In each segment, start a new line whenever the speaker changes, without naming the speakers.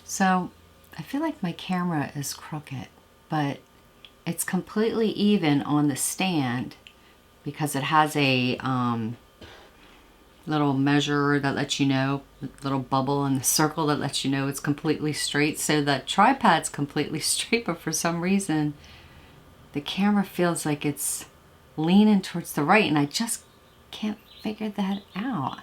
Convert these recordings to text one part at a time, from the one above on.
So I feel like my camera is crooked, but it's completely even on the stand because it has a little measure that lets you know, little bubble in the circle that lets you know it's completely straight. So the tripod's completely straight, but for some reason the camera feels like it's leaning towards the right, and I just can't figure that out.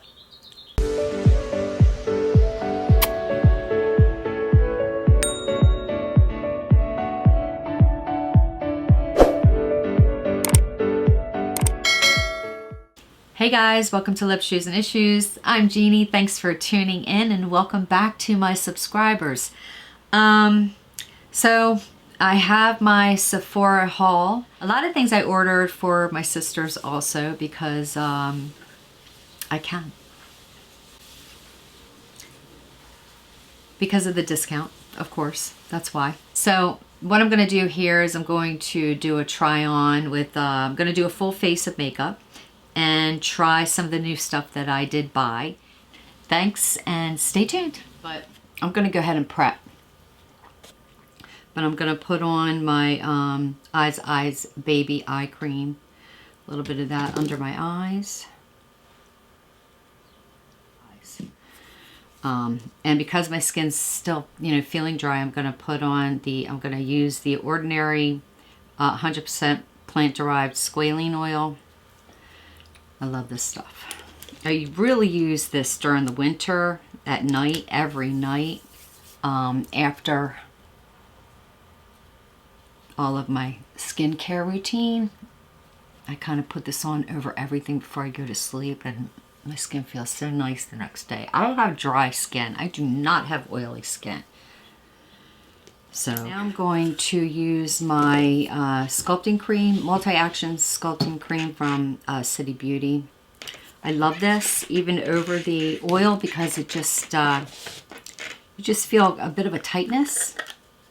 Hey guys, welcome to Lips, Shoes, and Issues. I'm Jeannie. Thanks for tuning in and welcome back to my subscribers. So I have my Sephora haul. A lot of things I ordered for my sisters also because I can. Because of the discount, of course. That's why. So what I'm going to do here is I'm going to do a try on with, I'm going to do a full face of makeup and try some of the new stuff that I did buy. Thanks and stay tuned. But I'm going to go ahead and prep. But I'm going to put on my Eyes Baby Eye Cream. A little bit of that under my eyes. And because my skin's still, feeling dry, I'm going to put on I'm going to use the Ordinary 100% plant-derived squalene oil. I love this stuff. I really use this during the winter, at night, every night, after all of my skincare routine. I kind of put this on over everything before I go to sleep, and my skin feels so nice the next day. I don't have dry skin. I do not have oily skin. So now I'm going to use my sculpting cream, multi-action sculpting cream from City Beauty. I love this even over the oil because it just, you just feel a bit of a tightness,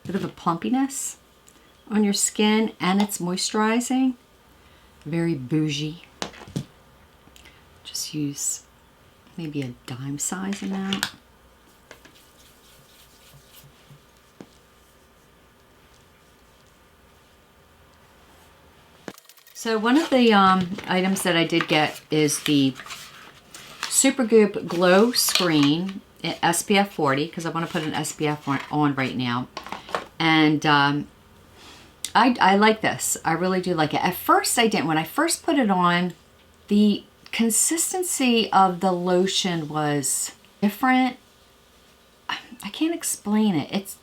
a bit of a plumpiness on your skin, and it's moisturizing. Very bougie. Just use maybe a dime size amount. So one of the items that I did get is the Supergoop Glow Screen SPF 40, because I want to put an SPF on right now. And I like this. I really do like it. At first I didn't. When I first put it on, the consistency of the lotion was different. I can't explain it.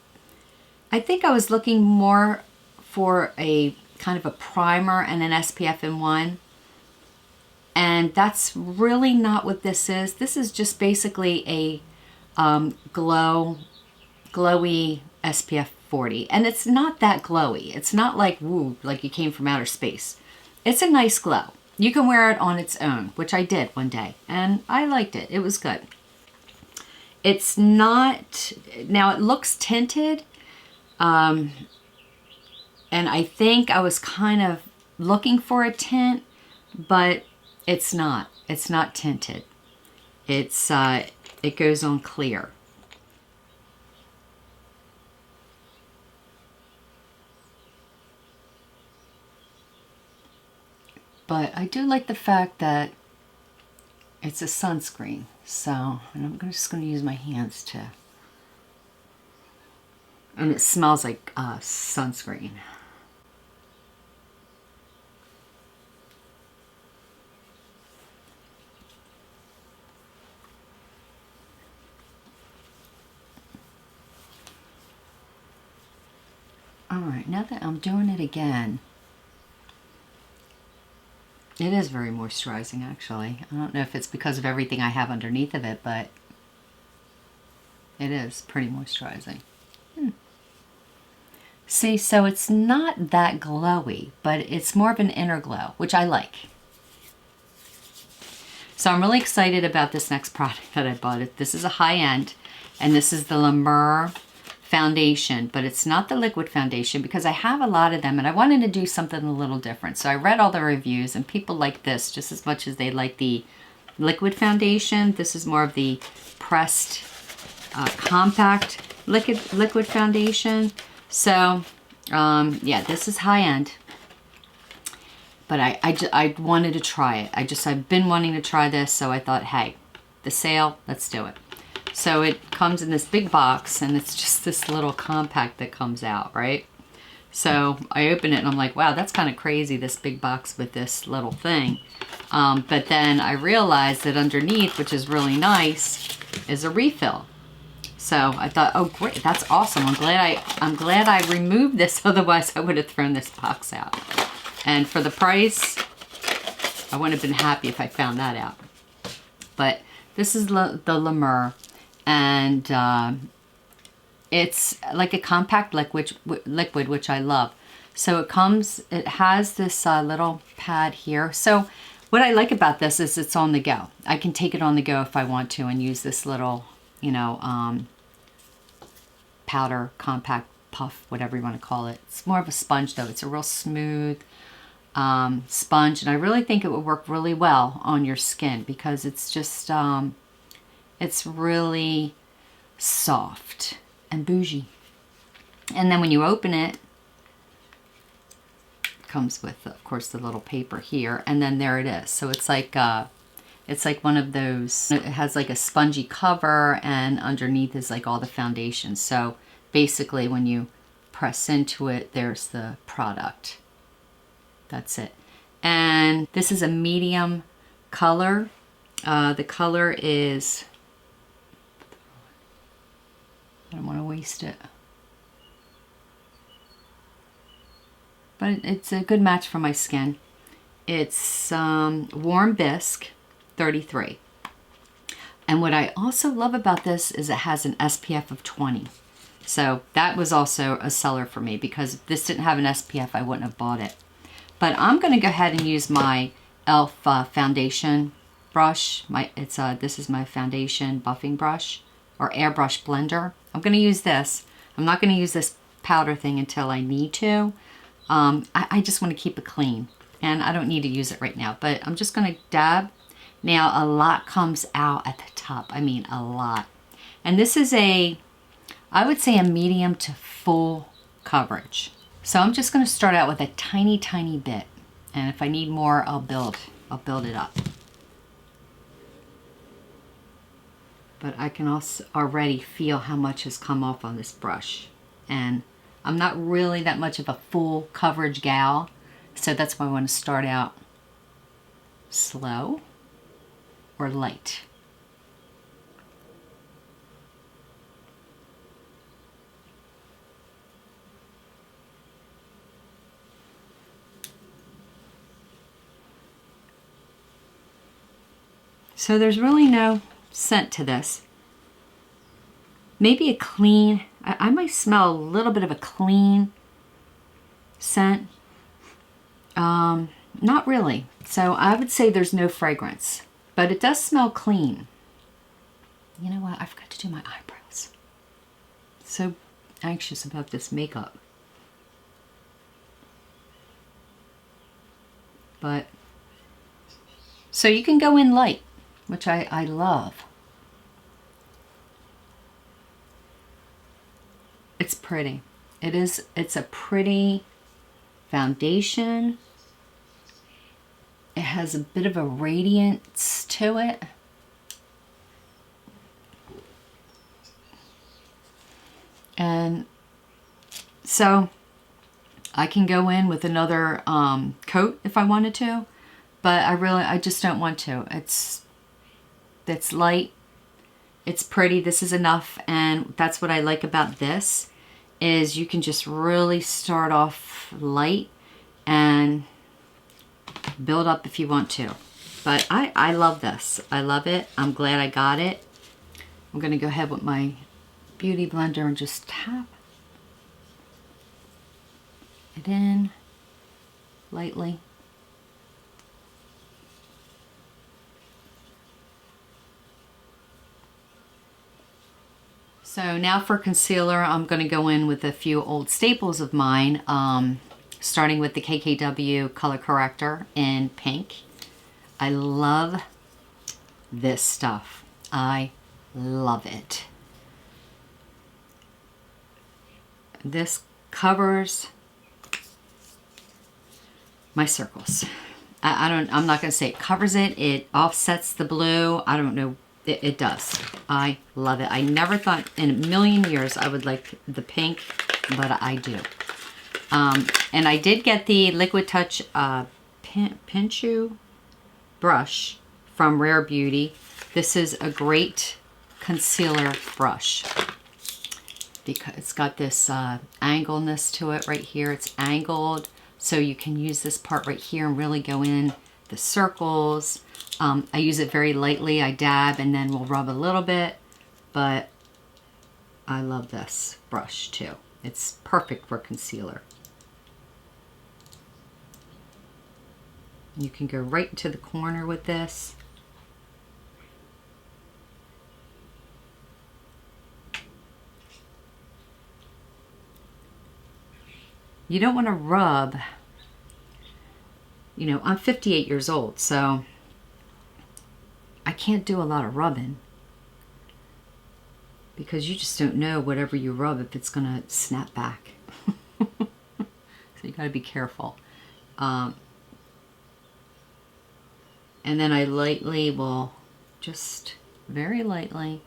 I think I was looking more for a kind of a primer and an SPF in one, and that's really not what this is. This is just basically a glowy SPF 40, and it's not that glowy. It's not like woo, like you came from outer space. It's a nice glow. You can wear it on its own, which I did one day, and I liked it. It was good. It's not, now it looks tinted, and I think I was kind of looking for a tint, but it's not. It's not tinted. It's it goes on clear. But I do like the fact that it's a sunscreen. So, and I'm just going to use my hands to, and it smells like sunscreen. Alright, now that I'm doing it again, it is very moisturizing actually. I don't know if it's because of everything I have underneath of it, but it is pretty moisturizing. See, so it's not that glowy, but it's more of an inner glow, which I like. So I'm really excited about this next product that I bought. This is a high-end, and this is the La Mer foundation, but it's not the liquid foundation because I have a lot of them and I wanted to do something a little different. So I read all the reviews and people like this just as much as they like the liquid foundation. This is more of the pressed compact liquid foundation. So, yeah, this is high end. But I wanted to try it. I've been wanting to try this, so I thought, hey, the sale, let's do it. So it comes in this big box, and it's just this little compact that comes out, right? So I open it, and I'm like, wow, that's kind of crazy, this big box with this little thing. But then I realized that underneath, which is really nice, is a refill. So I thought, oh great, that's awesome. I'm glad I removed this, otherwise I would have thrown this box out. And for the price, I wouldn't have been happy if I found that out. But this is the Lipliner, and it's like a compact liquid, which I love. So it has this little pad here. So what I like about this is it's on the go. I can take it on the go if I want to and use this little, you know, powder, compact puff, whatever you want to call it. It's more of a sponge though. It's a real smooth sponge, and I really think it would work really well on your skin because it's just, it's really soft and bougie. And then when you open it, it comes with, of course, the little paper here, and then there it is. So it's like one of those, it has like a spongy cover, and underneath is like all the foundation. So basically when you press into it, there's the product. That's it. And this is a medium color. The color is, I don't want to waste it, but it's a good match for my skin. It's Warm Bisque 33. And what I also love about this is it has an SPF of 20. So that was also a seller for me, because if this didn't have an SPF, I wouldn't have bought it. But I'm going to go ahead and use my e.l.f. Foundation brush. This is my foundation buffing brush, or airbrush blender. I'm going to use this. I'm not going to use this powder thing until I need to. I just want to keep it clean, and I don't need to use it right now. But I'm just going to dab. Now a lot comes out at the top. I mean a lot. And this is I would say a medium to full coverage. So I'm just going to start out with a tiny, tiny bit. And if I need more, I'll build it up. But I can also already feel how much has come off on this brush. And I'm not really that much of a full coverage gal. So that's why I want to start out slow or light. So there's really no scent to this. Maybe a clean, I might smell a little bit of a clean scent. Not really. So I would say there's no fragrance, but it does smell clean. You know what? I forgot to do my eyebrows. So anxious about this makeup. But, so you can go in light, which I love. It's pretty. It's a pretty foundation. It has a bit of a radiance to it. And so I can go in with another coat if I wanted to, but I just don't want to. It's light. It's pretty. This is enough, and that's what I like about this, is you can just really start off light and build up if you want to. But I love this. I love it. I'm glad I got it. I'm going to go ahead with my beauty blender and just tap it in lightly. So now for concealer, I'm going to go in with a few old staples of mine, starting with the KKW Color Corrector in pink. I love this stuff. I love it. this covers my circles. I'm not going to say it covers it. It offsets the blue. I don't know. It does. I love it. I never thought in a million years I would like the pink, but I do. And I did get the Liquid Touch Pinchu brush from Rare Beauty. This is a great concealer brush because it's got this angleness to it right here. It's angled, so you can use this part right here and really go in the circles. I use it very lightly. I dab and then we'll rub a little bit, but I love this brush too. It's perfect for concealer. You can go right into the corner with this. You don't want to rub, you know, I'm 58 years old, so I can't do a lot of rubbing because you just don't know whatever you rub if it's going to snap back. So you got to be careful. And then I lightly will, just very lightly,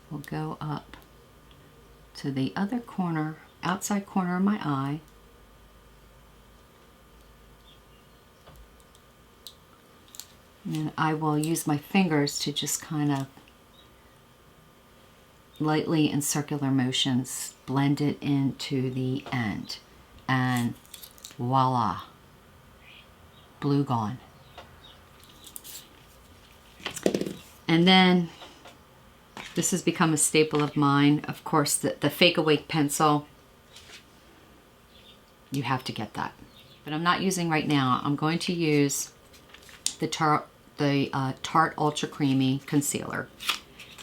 will go up to the other corner, outside corner of my eye. And then I will use my fingers to just kind of lightly in circular motions blend it into the end. And voila, blue gone. And then this has become a staple of mine. Of course, the Fake Awake pencil. You have to get that. But I'm not using right now. I'm going to use the Tarte Ultra Creamy Concealer.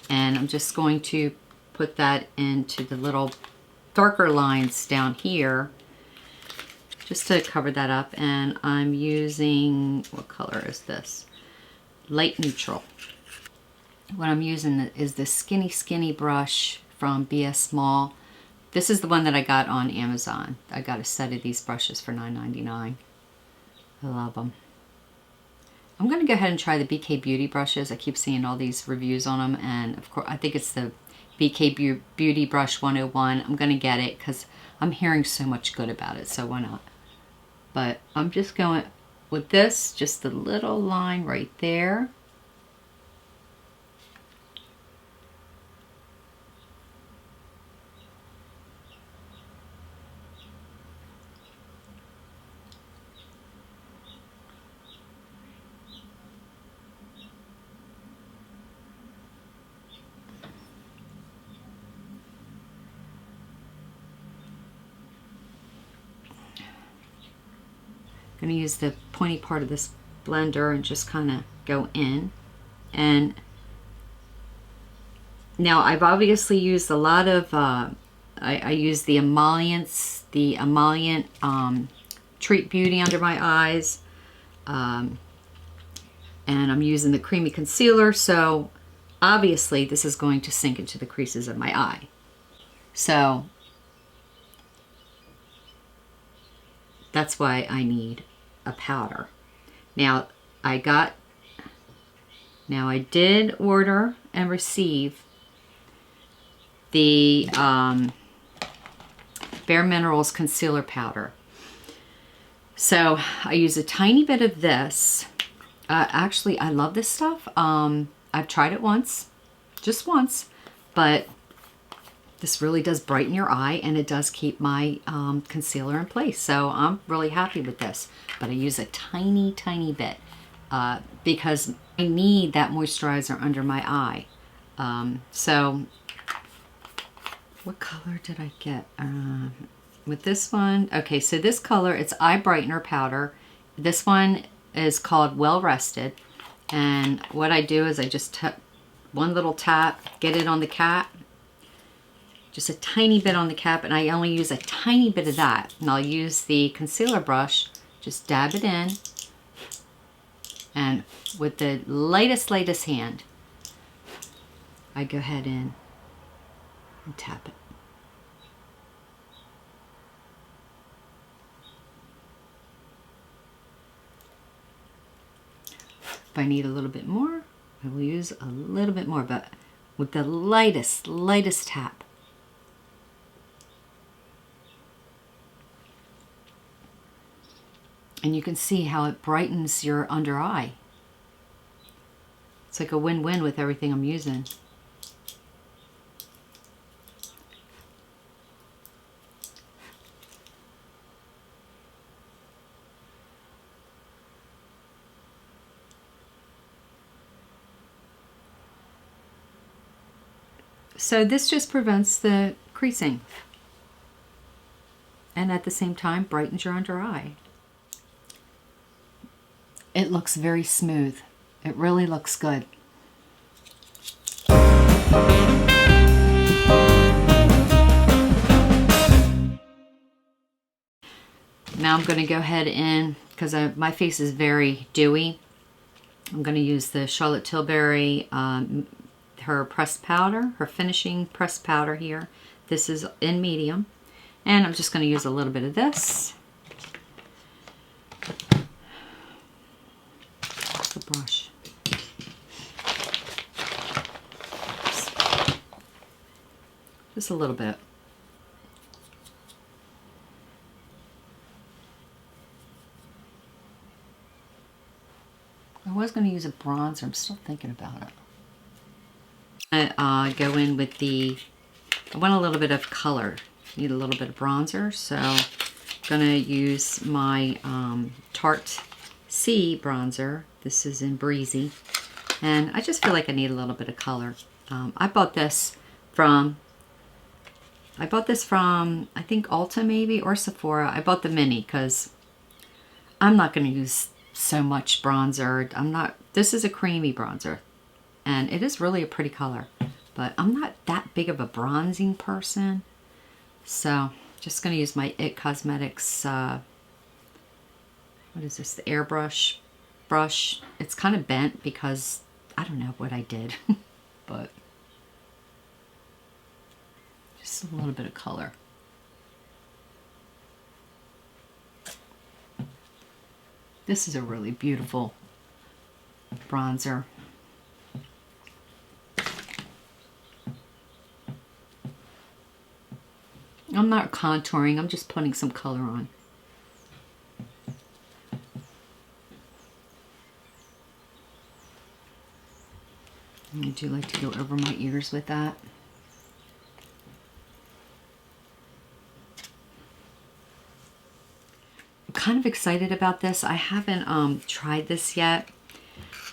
And I'm just going to put that into the little darker lines down here just to cover that up. And I'm using, what color is this? Light neutral. What I'm using is the skinny brush from BS Small. This is the one that I got on Amazon. I got a set of these brushes for $9.99. I love them. I'm going to go ahead and try the BK Beauty brushes. I keep seeing all these reviews on them, and of course I think it's the BK Beauty Brush 101. I'm going to get it because I'm hearing so much good about it, so why not? But I'm just going with this, just the little line right there. I'm going to use the pointy part of this blender and just kind of go in. And now I've obviously used a lot of, I use the emollient Treat Beauty under my eyes. And I'm using the creamy concealer, so obviously this is going to sink into the creases of my eye. So that's why I need a powder. Now I did order and receive the Bare Minerals concealer powder. So I use a tiny bit of this. Actually, I love this stuff. I've tried it once, just once, but this really does brighten your eye, and it does keep my concealer in place. So I'm really happy with this. But I use a tiny bit because I need that moisturizer under my eye. So what color did I get? With this one, okay, so this color, it's Eye Brightener Powder. This one is called Well Rested. And what I do is I just tap one little tap, get it on the cap. Just a tiny bit on the cap, and I only use a tiny bit of that. And I'll use the concealer brush, just dab it in, and with the lightest hand, I go ahead in and tap it. If I need a little bit more, I will use a little bit more, but with the lightest tap. And you can see how it brightens your under eye. It's like a win-win with everything I'm using. So this just prevents the creasing. And at the same time, brightens your under eye. It looks very smooth. It really looks good. Now I'm going to go ahead and, because my face is very dewy, I'm going to use the Charlotte Tilbury, her pressed powder, her finishing pressed powder here. This is in medium. And I'm just going to use a little bit of this. The brush. Just a little bit. I was going to use a bronzer. I'm still thinking about it. I go in with the, I want a little bit of color. Need a little bit of bronzer, so I'm going to use my Tarte C bronzer. This is in Breezy. And I just feel like I need a little bit of color. I bought this from, I think Ulta maybe, or Sephora. I bought the mini because I'm not going to use so much bronzer. This is a creamy bronzer. And it is really a pretty color. But I'm not that big of a bronzing person. So, just going to use my IT Cosmetics, what is this, the airbrush brush. It's kind of bent because I don't know what I did. But just a little bit of color. This is a really beautiful bronzer. I'm not contouring, I'm just putting some color on. I do like to go over my ears with that. I'm kind of excited about this. I haven't tried this yet.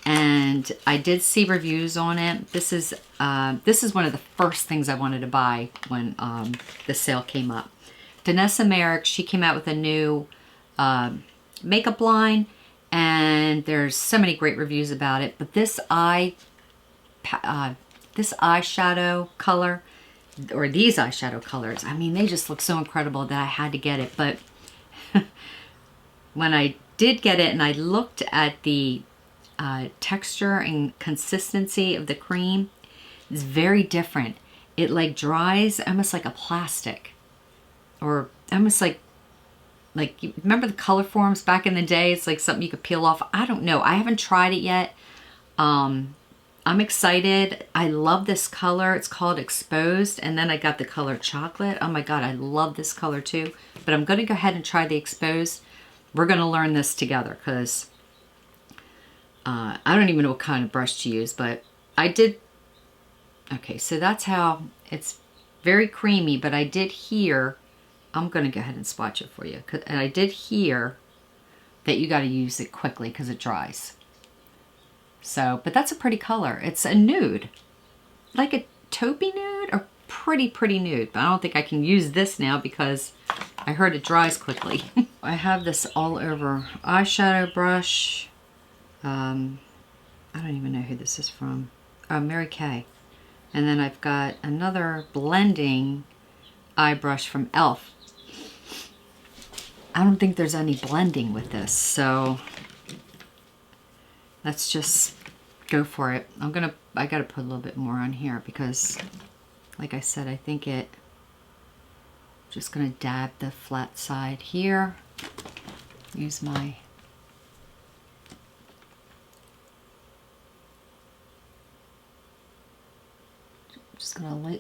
And I did see reviews on it. This is one of the first things I wanted to buy when the sale came up. Danessa Merrick, she came out with a new makeup line, and there's so many great reviews about it. But this eyeshadow color, or these eyeshadow colors, I mean, they just look so incredible that I had to get it. But when I did get it and I looked at the texture and consistency of the cream, is very different. It like dries almost like a plastic, or almost like remember the color forms back in the day? It's like something you could peel off. I don't know. I haven't tried it yet. I'm excited. I love this color. It's called Exposed, and then I got the color Chocolate. Oh my god, I love this color too. But I'm going to go ahead and try the Exposed. We're going to learn this together because I don't even know what kind of brush to use, but I did. Okay, so that's how it's very creamy, but I did hear, I'm going to go ahead and swatch it for you. And I did hear that you got to use it quickly because it dries. So, but that's a pretty color. It's a nude, like a taupey nude, or pretty nude. But I don't think I can use this now because I heard it dries quickly. I have this all over eyeshadow brush. I don't even know who this is from. Oh, Mary Kay. And then I've got another blending eye brush from e.l.f. I don't think there's any blending with this, so let's just go for it. I gotta put a little bit more on here because, like I said, I think just gonna dab the flat side here. Use my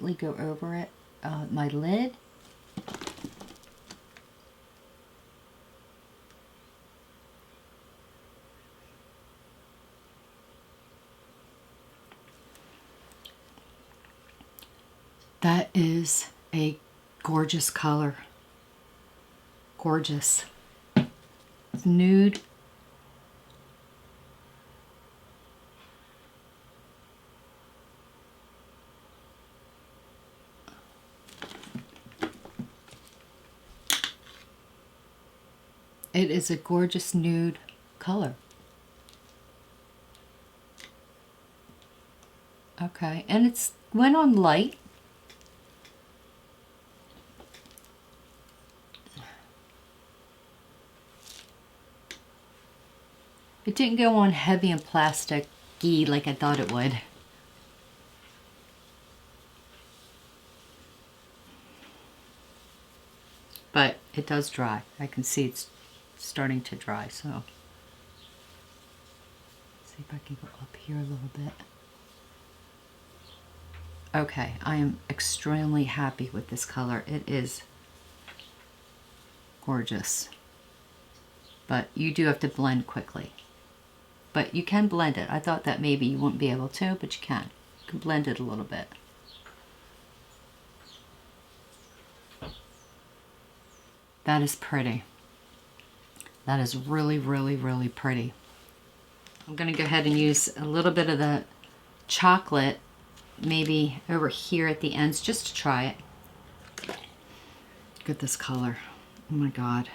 lightly go over it, my lid. That is a gorgeous color. Gorgeous. It's nude. It is a gorgeous nude color. Okay, and it's went on light. It didn't go on heavy and plastic-y like I thought it would. But it does dry. I can see it's starting to dry, so. Let's see if I can go up here a little bit. Okay, I am extremely happy with this color. It is gorgeous. But you do have to blend quickly. But you can blend it. I thought that maybe you wouldn't be able to, but you can. You can blend it a little bit. That is pretty. That is really, really, really pretty. I'm going to go ahead and use a little bit of the chocolate, maybe over here at the ends, just to try it. Look at this color. Oh my God.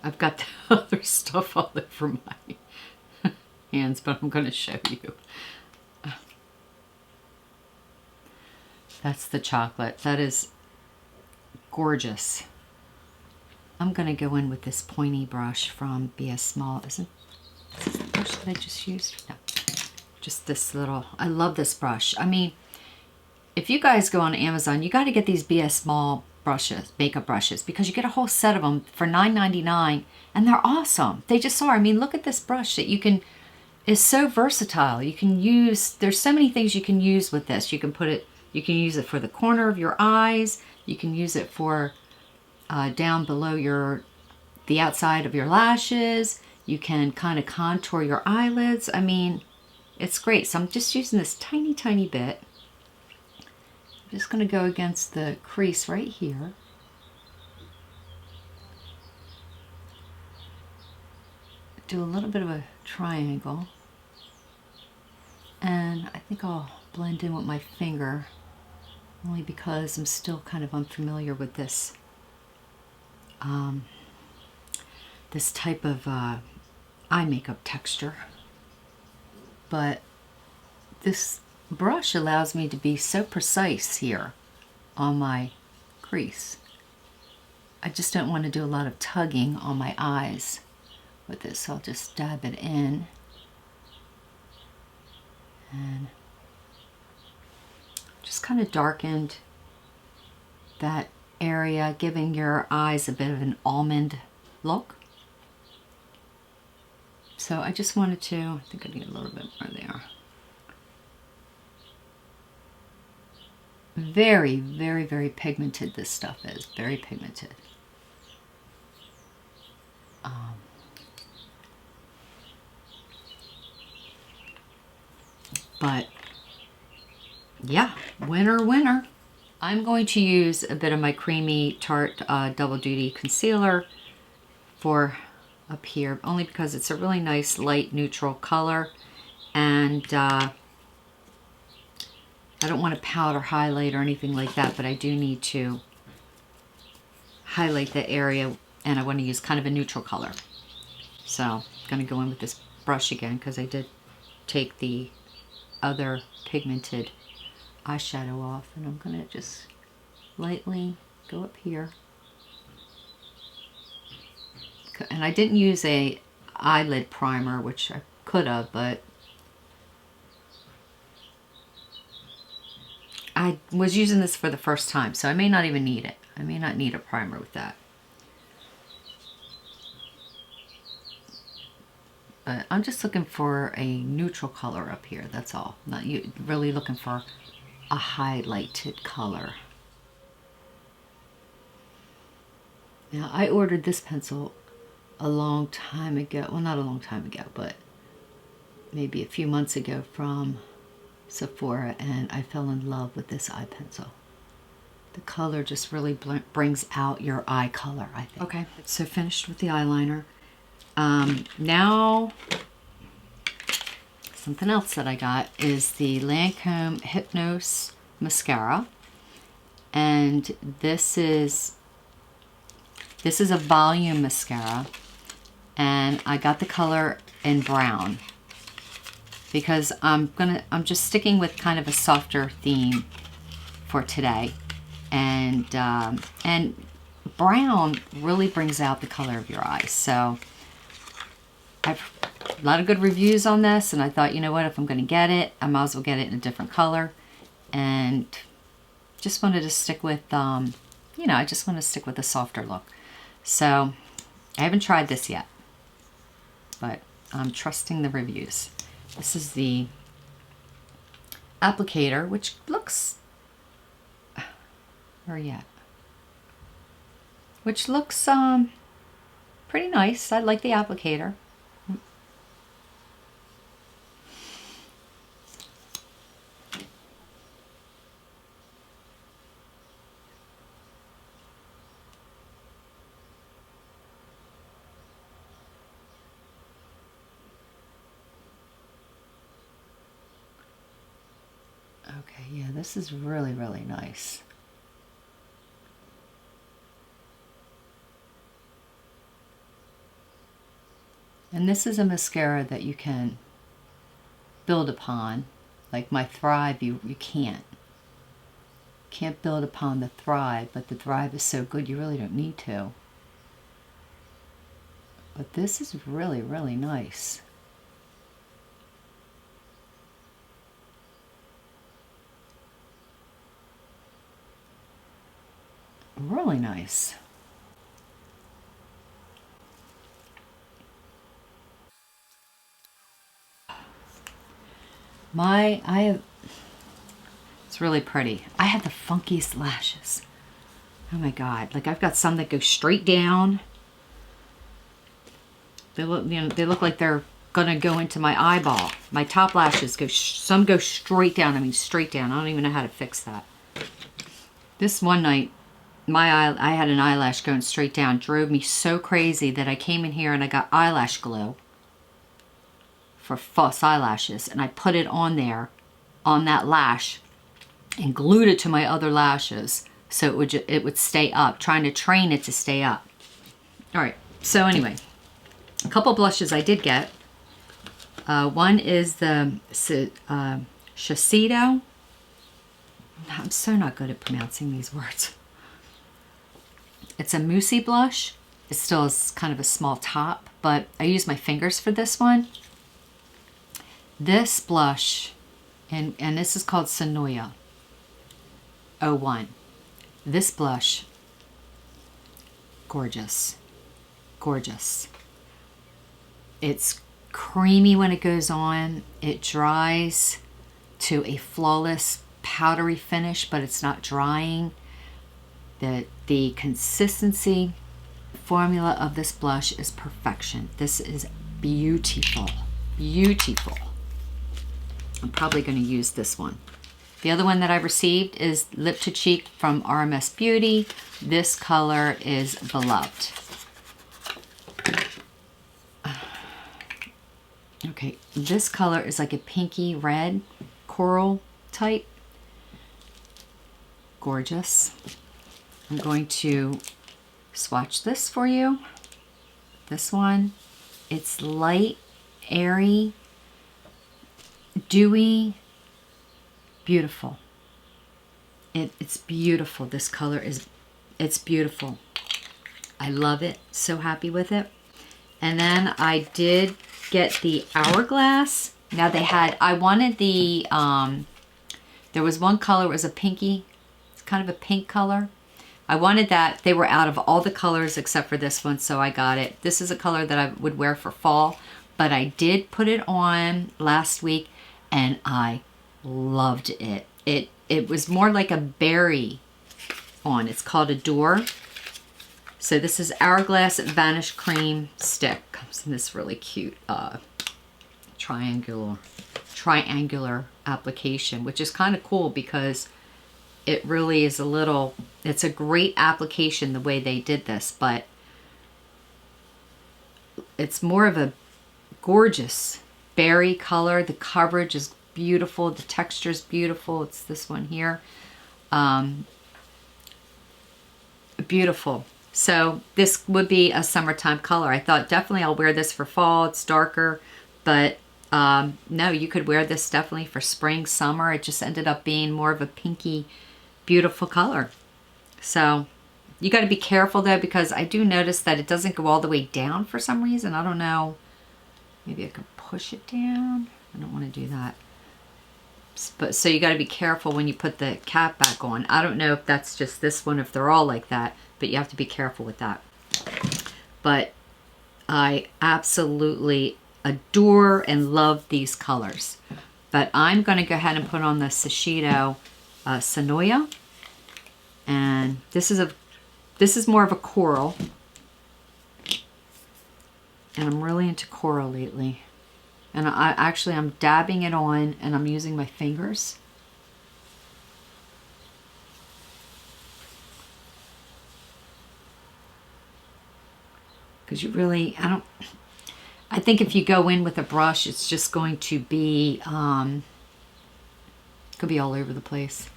I've got the other stuff all over my hands, but I'm going to show you. That's the chocolate. That is gorgeous. I'm going to go in with this pointy brush from BS Small. Isn't this the brush that I just used? No. Just this little, I love this brush. I mean, if you guys go on Amazon, you got to get these BS Small brushes, makeup brushes, because you get a whole set of them for $9.99, and they're awesome. They just are. I mean, look at this brush that you can, is so versatile. You can use, there's so many things you can use with this. You can put it, you can use it for the corner of your eyes. You can use it for down below the outside of your lashes. You can kind of contour your eyelids. I mean, it's great. So I'm just using this tiny, tiny bit. I'm just going to go against the crease right here. Do a little bit of a triangle. And I think I'll blend in with my finger, only because I'm still kind of unfamiliar with this this type of eye makeup texture. But this brush allows me to be so precise here on my crease. I just don't want to do a lot of tugging on my eyes with this, so I'll just dab it in. And just kind of darkened that area, giving your eyes a bit of an almond look. So I just wanted to, I think I need a little bit more there. Very, very, very pigmented this stuff is. Very pigmented. But yeah, winner, winner. I'm going to use a bit of my creamy Tarte Double Duty Concealer for up here, only because it's a really nice light neutral color, and I don't want to powder highlight or anything like that, but I do need to highlight the area, and I want to use kind of a neutral color. So I'm going to go in with this brush again, because I did take the other pigmented eyeshadow off, and I'm going to just lightly go up here. And I didn't use a eyelid primer, which I could have, but I was using this for the first time, so I may not even need it. I may not need a primer with that. But I'm just looking for a neutral color up here, that's all. Not really looking for a highlighted color. Now, I ordered this pencil a long time ago. Well, not a long time ago, but maybe a few months ago from Sephora, and I fell in love with this eye pencil. The color just really brings out your eye color, I think. Okay, so finished with the eyeliner. Now, something else that I got is the Lancome Hypnose Mascara. And this is a volume mascara. And I got the color in brown because I'm just sticking with kind of a softer theme for today. And brown really brings out the color of your eyes. So I've a lot of good reviews on this, and I thought, you know what, if I'm going to get it, I might as well get it in a different color. And just wanted to stick with, you know, I just want to stick with a softer look. So I haven't tried this yet, but I'm trusting the reviews. This is the applicator, which looks, where are you at? Which looks pretty nice. I like the applicator. Okay, yeah, this is really, really nice. And this is a mascara that you can build upon. Like my Thrive, you can't. Can't build upon the Thrive, but the Thrive is so good you really don't need to. But this is really, really nice. Really nice. It's really pretty. I have the funkiest lashes. Oh my God. Like I've got some that go straight down. They look, you know, they look like they're gonna go into my eyeball. My top lashes go, some go straight down. I mean, straight down. I don't even know how to fix that. This one night, I had an eyelash going straight down. Drove me so crazy that I came in here and I got eyelash glue for false eyelashes, and I put it on there, on that lash, and glued it to my other lashes so it would stay up, trying to train it to stay up. All right, so anyway, a couple blushes I did get. One is the Shiseido. I'm so not good at pronouncing these words. It's a moussey blush. It still is kind of a small top, but I use my fingers for this one. This blush, and this is called Sonoya 01. This blush, gorgeous, gorgeous. It's creamy when it goes on. It dries to a flawless powdery finish, but it's not drying. The consistency formula of this blush is perfection. This is beautiful, beautiful. I'm probably going to use this one. The other one that I received is Lip to Cheek from RMS Beauty. This color is Beloved. Okay, this color is like a pinky red coral type. Gorgeous. I'm going to swatch this for you. This one, it's light, airy, dewy, beautiful. It's beautiful. This color it's beautiful. I love it. So happy with it. And then I did get the Hourglass. Now they had, I wanted the, there was one color, it was a pinky, it's kind of a pink color. I wanted that. They were out of all the colors except for this one, so I got it. This is a color that I would wear for fall, but I did put it on last week and I loved it. it was more like a berry on. It's called Adore. So this is Hourglass Vanish Cream Stick. Comes in this really cute triangular application, which is kind of cool because it really is it's a great application the way they did this, but it's more of a gorgeous berry color. The coverage is beautiful. The texture is beautiful. It's this one here. Beautiful. So this would be a summertime color. I thought definitely I'll wear this for fall. It's darker, but no, you could wear this definitely for spring, summer. It just ended up being more of a pinky, beautiful color. So you got to be careful though, because I do notice that it doesn't go all the way down for some reason. I don't know. Maybe I can push it down. I don't want to do that. But so you got to be careful when you put the cap back on. I don't know if that's just this one, if they're all like that, but you have to be careful with that. But I absolutely adore and love these colors. But I'm going to go ahead and put on the Shiseido Sonoya, and this is more of a coral, and I'm really into coral lately. And I'm dabbing it on, and I'm using my fingers. Because you really, I think if you go in with a brush, it's just going to be, could be all over the place.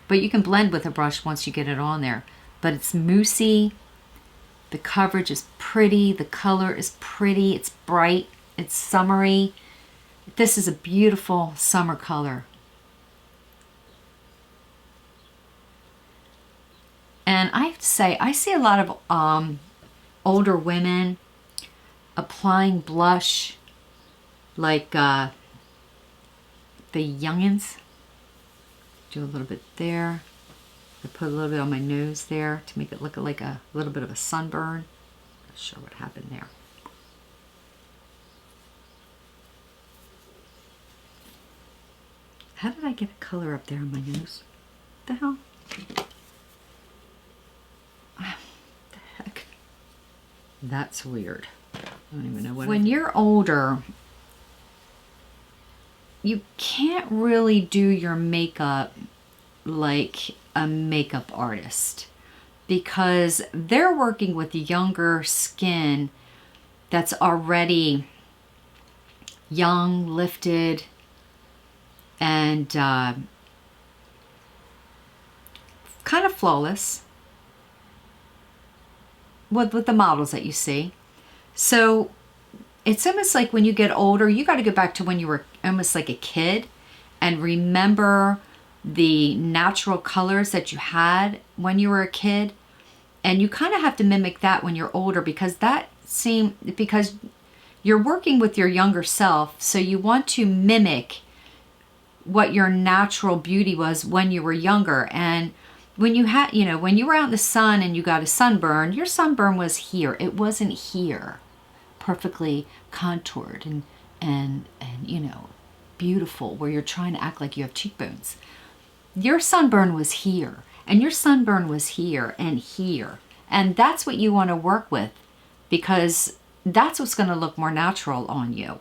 But you can blend with a brush once you get it on there. But it's moussey. The coverage is pretty. The color is pretty. It's bright. It's summery. This is a beautiful summer color. And I have to say, I see a lot of older women applying blush like the youngins. Do a little bit there. I put a little bit on my nose there to make it look like a little bit of a sunburn. Not sure what happened there. How did I get a color up there on my nose? What the hell? What the heck? That's weird. I don't even know what. When you're older, you can't really do your makeup like a makeup artist, because they're working with younger skin that's already young, lifted, and kind of flawless with the models that you see. So it's almost like when you get older, you got to go back to when you were almost like a kid and remember the natural colors that you had when you were a kid. And you kind of have to mimic that when you're older, because because you're working with your younger self. So you want to mimic what your natural beauty was when you were younger. And when you had, when you were out in the sun and you got a sunburn, your sunburn was here. It wasn't here, perfectly contoured and beautiful, where you're trying to act like you have cheekbones. Your sunburn was here, and your sunburn was here and here. And that's what you want to work with, because that's what's going to look more natural on you.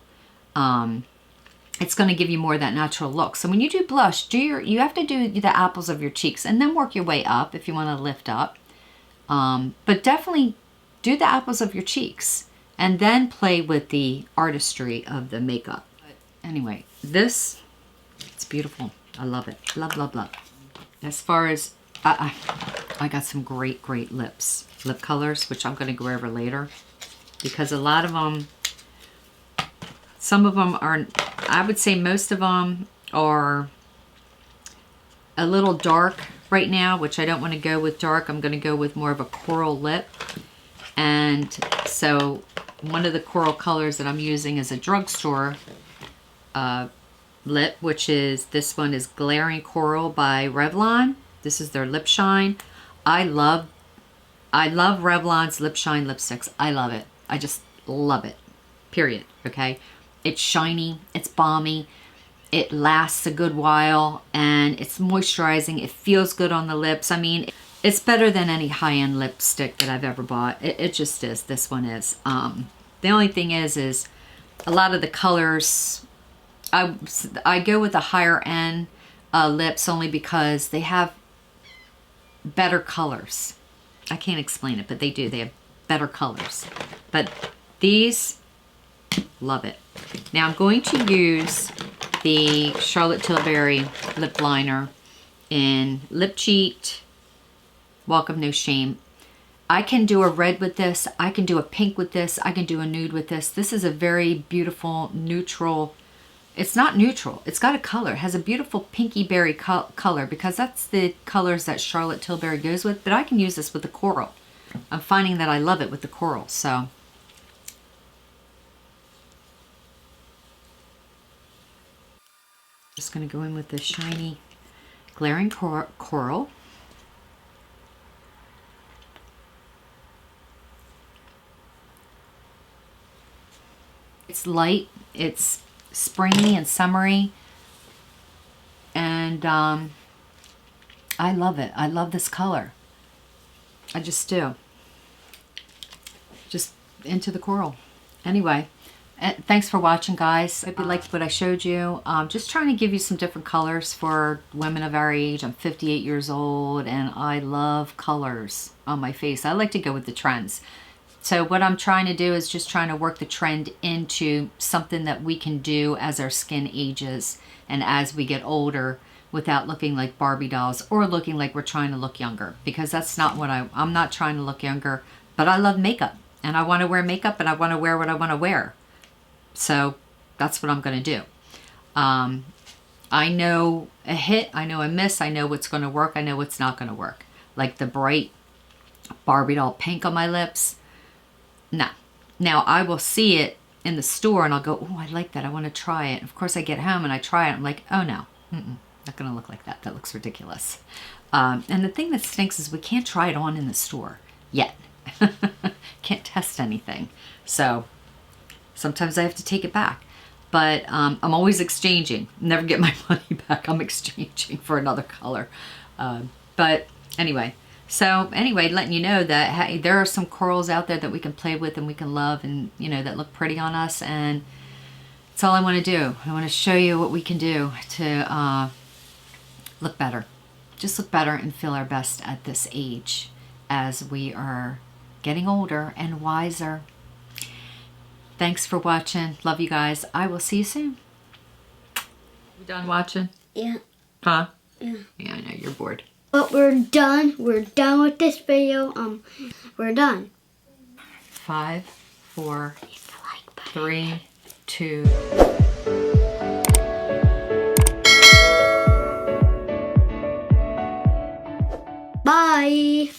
It's going to give you more of that natural look. So when you do blush, you have to do the apples of your cheeks and then work your way up if you want to lift up. But definitely do the apples of your cheeks and then play with the artistry of the makeup. But anyway, it's beautiful. I love it. Love, love, love. As far as, I got some great lip colors, which I'm going to go over later, because a lot of them, some of them are, I would say most of them are a little dark right now, which I don't want to go with dark. I'm going to go with more of a coral lip. And so one of the coral colors that I'm using is a drugstore lip, which is, this one is Glaring Coral by Revlon. This is their Lip Shine. I love Revlon's Lip Shine lipsticks. I love it. I just love it. Period. Okay. It's shiny. It's balmy. It lasts a good while, and it's moisturizing. It feels good on the lips. I mean, it's better than any high-end lipstick that I've ever bought. It just is. This one is. The only thing is a lot of the colors, I go with the higher end lips only because they have better colors. I can't explain it, but they do. They have better colors. But these, love it. Now I'm going to use the Charlotte Tilbury lip liner in Lip Cheat, Walk of No Shame. I can do a red with this. I can do a pink with this. I can do a nude with this. This is a very beautiful neutral. It's not neutral. It's got a color. It has a beautiful pinky berry color because that's the colors that Charlotte Tilbury goes with. But I can use this with the coral. I'm finding that I love it with the coral. So just going to go in with this shiny glaring coral. It's light. It's springy and summery, and I love it. I love this color. I just do. Just into the coral. Anyway, thanks for watching, guys. Hope you liked what I showed you. Just trying to give you some different colors for women of our age. I'm 58 years old, and I love colors on my face. I like to go with the trends. So what I'm trying to do is just trying to work the trend into something that we can do as our skin ages and as we get older without looking like Barbie dolls or looking like we're trying to look younger, because that's not what I'm not trying to look younger, but I love makeup and I want to wear makeup and I want to wear what I want to wear. So that's what I'm going to do. I know a hit, I know a miss, I know what's going to work, I know what's not going to work. Like the bright Barbie doll pink on my lips. No. Now I will see it in the store and I'll go, oh, I like that. I want to try it. Of course I get home and I try it. I'm like, oh no, not going to look like that. That looks ridiculous. And the thing that stinks is we can't try it on in the store yet. Can't test anything. So sometimes I have to take it back. But I'm always exchanging. Never get my money back. I'm exchanging for another color. But anyway. So anyway, letting you know that, hey, there are some corals out there that we can play with and we can love and, you know, that look pretty on us. And that's all I want to do. I want to show you what we can do to look better. Just look better and feel our best at this age as we are getting older and wiser. Thanks for watching. Love you guys. I will see you soon. You done watching?
Yeah.
Huh?
Yeah.
Yeah, I know. You're bored.
But we're done. We're done with this video. We're done.
5, 4,
Hit the like button.
3, 2...